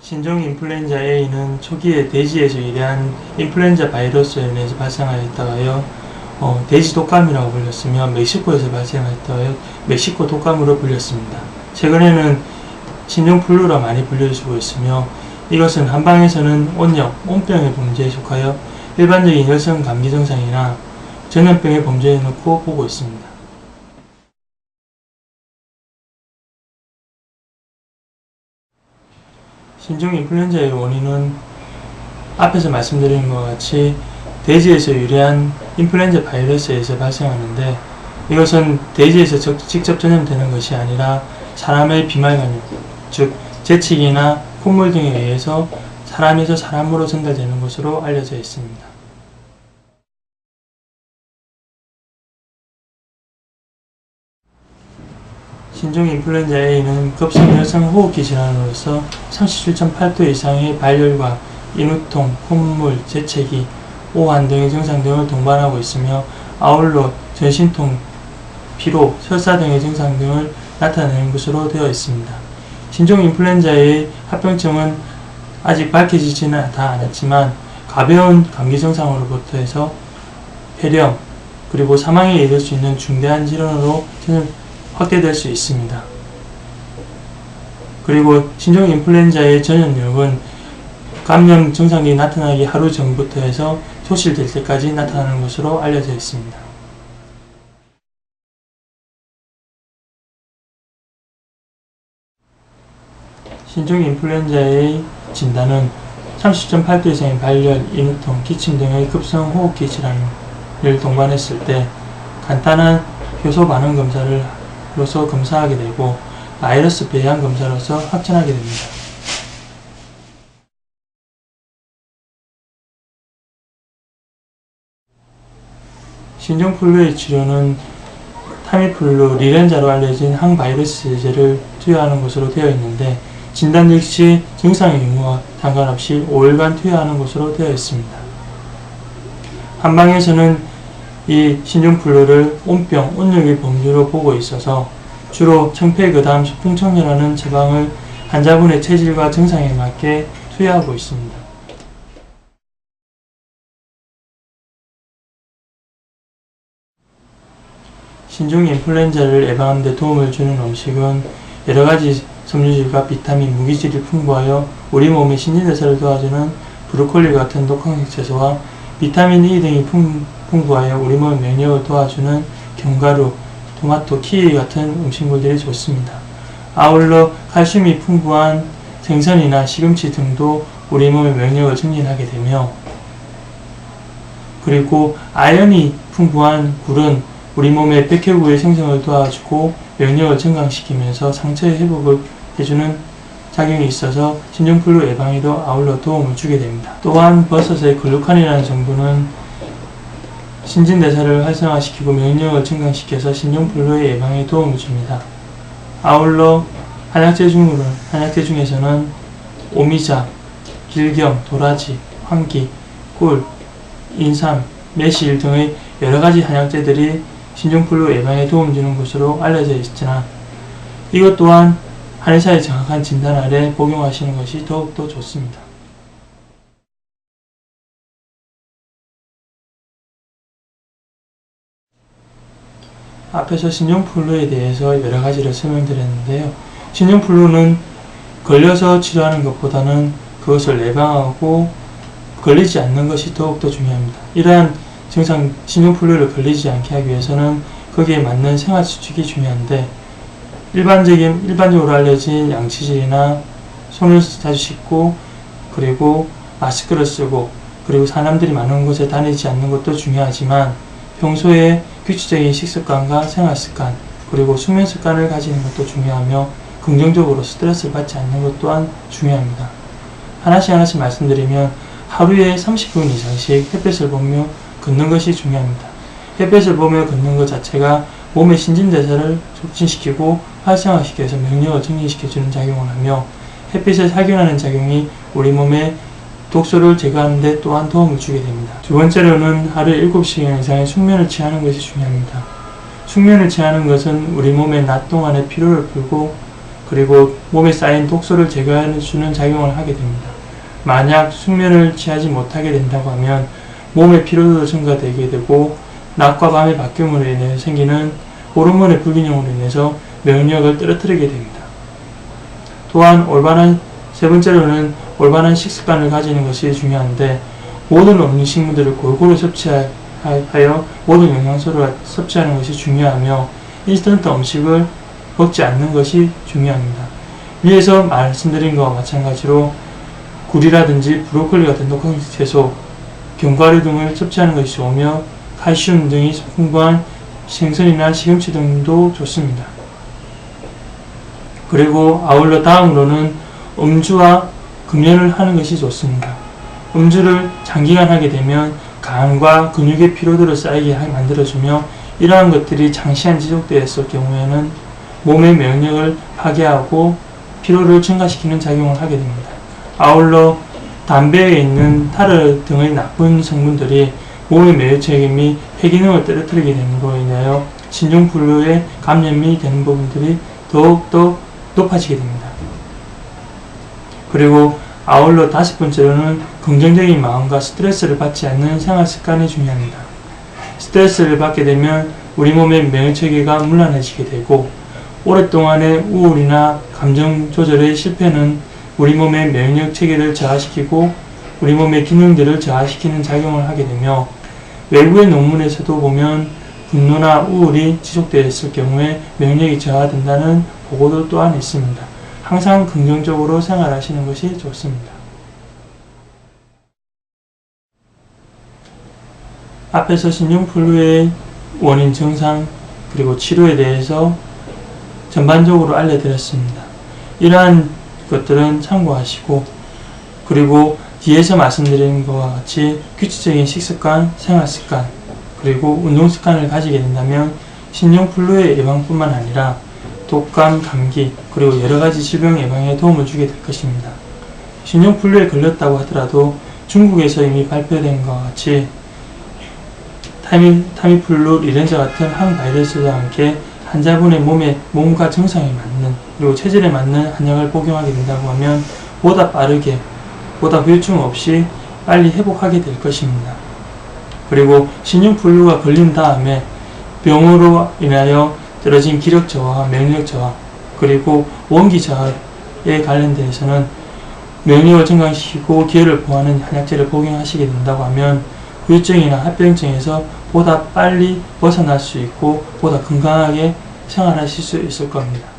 신종 인플루엔자 A는 초기에 돼지에서 유래한 인플루엔자 바이러스로 인해서 발생하였다고 하여 돼지 독감이라고 불렸으며, 멕시코에서 발생하였다고 하여 멕시코 독감으로 불렸습니다. 최근에는 신종 플루라 많이 불려지고 있으며, 이것은 한방에서는 온역, 온병의 범죄에 속하여 일반적인 열성 감기 증상이나 전염병의 범죄에 넣고 보고 있습니다. 신종 인플루엔자의 원인은 앞에서 말씀드린 것 같이 돼지에서 유래한 인플루엔자 바이러스에서 발생하는데, 이것은 돼지에서 직접 전염되는 것이 아니라 사람의 비말 감염, 즉 재채기나 콧물 등에 의해서 사람에서 사람으로 전달되는 것으로 알려져 있습니다. 신종 인플루엔자 A는 급성 열성 호흡기 질환으로서 37.8도 이상의 발열과 인후통, 콧물, 재채기, 오한 등의 증상 등을 동반하고 있으며, 아울러 전신통, 피로, 설사 등의 증상 등을 나타내는 것으로 되어 있습니다. 신종 인플루엔자의 합병증은 아직 밝혀지지는 다 않았지만, 가벼운 감기 증상으로부터 해서 폐렴, 그리고 사망에 이를 수 있는 중대한 질환으로 확대될 수 있습니다. 그리고 신종 인플루엔자의 전염력은 감염 증상이 나타나기 하루 전부터 해서 소실될 때까지 나타나는 것으로 알려져 있습니다. 신종 인플루엔자의 진단은 30.8도 이상의 발열, 인후통, 기침 등의 급성 호흡기 질환을 동반했을 때 간단한 효소 반응 검사로서 검사하게 되고, 바이러스 배양 검사로서 확진하게 됩니다. 신종플루의 치료는 타미플루, 리렌자로 알려진 항바이러스제를 투여하는 것으로 되어 있는데, 진단 역시 증상의 유무와 상관없이 5일간 투여하는 것으로 되어 있습니다. 한방에서는 이 신종플루를 온병, 온역의 범주로 보고 있어서 주로 청폐거담, 소풍청이라는 처방을 환자분의 체질과 증상에 맞게 투여하고 있습니다. 신종 인플루엔자를 예방하는 데 도움을 주는 음식은 여러가지 섬유질과 비타민, 무기질이 풍부하여 우리 몸의 신진대사를 도와주는 브로콜리 같은 독황색 채소와 비타민 E 등이 풍부하여 우리 몸의 면역을 도와주는 견과류, 토마토, 키위 같은 음식물들이 좋습니다. 아울러 칼슘이 풍부한 생선이나 시금치 등도 우리 몸의 면역을 증진하게 되며, 그리고 아연이 풍부한 굴은 우리 몸의 백혈구의 생성을 도와주고 면역을 증강시키면서 상처의 회복을 해주는 작용이 있어서 신종플루 예방에도 아울러 도움을 주게 됩니다. 또한 버섯의 글루칸이라는 성분은 신진대사를 활성화시키고 면역을 증강시켜서 신종플루의 예방에 도움을 줍니다. 아울러 한약재 중에서는 오미자, 길경, 도라지, 황기, 꿀, 인삼, 매실 등의 여러가지 한약재들이 신종플루 예방에 도움 주는 것으로 알려져 있으나, 이것 또한 한의사의 정확한 진단 아래 복용하시는 것이 더욱더 좋습니다. 앞에서 신종플루에 대해서 여러가지를 설명드렸는데요. 신종플루는 걸려서 치료하는 것보다는 그것을 예방하고 걸리지 않는 것이 더욱더 중요합니다. 이러한 증상, 신종플루를 걸리지 않게 하기 위해서는 거기에 맞는 생활수칙이 중요한데, 일반적으로 알려진 양치질이나 손을 자주 씻고, 그리고 마스크를 쓰고, 그리고 사람들이 많은 곳에 다니지 않는 것도 중요하지만, 평소에 규칙적인 식습관과 생활습관, 그리고 수면습관을 가지는 것도 중요하며, 긍정적으로 스트레스를 받지 않는 것 또한 중요합니다. 하나씩 말씀드리면, 하루에 30분 이상씩 햇볕을 보며 걷는 것이 중요합니다. 햇볕을 보며 걷는 것 자체가 몸의 신진대사를 촉진시키고 활성화시켜서 면역을 증진시켜주는 작용을 하며, 햇빛에 살균하는 작용이 우리 몸의 독소를 제거하는 데 또한 도움을 주게 됩니다. 두 번째로는 하루에 7시간 이상의 숙면을 취하는 것이 중요합니다. 숙면을 취하는 것은 우리 몸의 낮 동안의 피로를 풀고 그리고 몸에 쌓인 독소를 제거해주는 작용을 하게 됩니다. 만약 숙면을 취하지 못하게 된다고 하면 몸의 피로도도 증가되게 되고 낮과 밤의 바뀜으로 인해 생기는 호르몬의 불균형으로 인해서 면역력을 떨어뜨리게 됩니다. 또한 세 번째로는 올바른 식습관을 가지는 것이 중요한데 모든 음식물들을 골고루 섭취하여 모든 영양소를 섭취하는 것이 중요하며 인스턴트 음식을 먹지 않는 것이 중요합니다. 위에서 말씀드린 것과 마찬가지로 굴이라든지 브로콜리 같은 녹황 채소, 견과류 등을 섭취하는 것이 좋으며 칼슘 등이 풍부한 생선이나 시금치 등도 좋습니다. 그리고 아울러 다음으로는 음주와 금연을 하는 것이 좋습니다. 음주를 장기간 하게 되면 간과 근육의 피로도를 쌓이게 만들어주며 이러한 것들이 장시간 지속되었을 경우에는 몸의 면역력을 파괴하고 피로를 증가시키는 작용을 하게 됩니다. 아울러 담배에 있는 타르 등의 나쁜 성분들이 몸의 면역체계 및 폐기능을 떨어뜨리게 됨으로 인하여 신종플루에 감염이 되는 부분들이 더욱더 높아지게 됩니다. 그리고 아울러 5번째로는 긍정적인 마음과 스트레스를 받지 않는 생활습관이 중요합니다. 스트레스를 받게 되면 우리 몸의 면역체계가 문란해지게 되고 오랫동안의 우울이나 감정 조절의 실패는 우리 몸의 면역체계를 저하시키고 우리 몸의 기능들을 저하시키는 작용을 하게 되며 외부의 논문에서도 보면 분노나 우울이 지속되었을 경우에 면역력이 저하된다는 보고도 또한 있습니다. 항상 긍정적으로 생활하시는 것이 좋습니다. 앞에서 신종플루의 원인 증상 그리고 치료에 대해서 전반적으로 알려드렸습니다. 이러한 것들은 참고하시고 그리고 뒤에서 말씀드린 것과 같이 규칙적인 식습관, 생활습관 그리고 운동습관을 가지게 된다면 신종플루의 예방뿐만 아니라 독감, 감기 그리고 여러가지 질병 예방에 도움을 주게 될 것입니다. 신종플루에 걸렸다고 하더라도 중국에서 이미 발표된 것과 같이 타미플루, 리렌자 같은 항바이러스와 함께 환자분의 몸과 증상에 맞는 그리고 체질에 맞는 한약을 복용하게 된다고 하면 보다 빠르게 보다 후유증 없이 빨리 회복하게 될 것입니다. 그리고 신종플루가 걸린 다음에 병으로 인하여 떨어진 기력 저하, 면역력 저하 그리고 원기 저하에 관련돼서는 면역력을 증강시키고 기혈을 보호하는 한약제를 복용하시게 된다고 하면 후유증이나 합병증에서 보다 빨리 벗어날 수 있고 보다 건강하게 생활하실 수 있을 겁니다.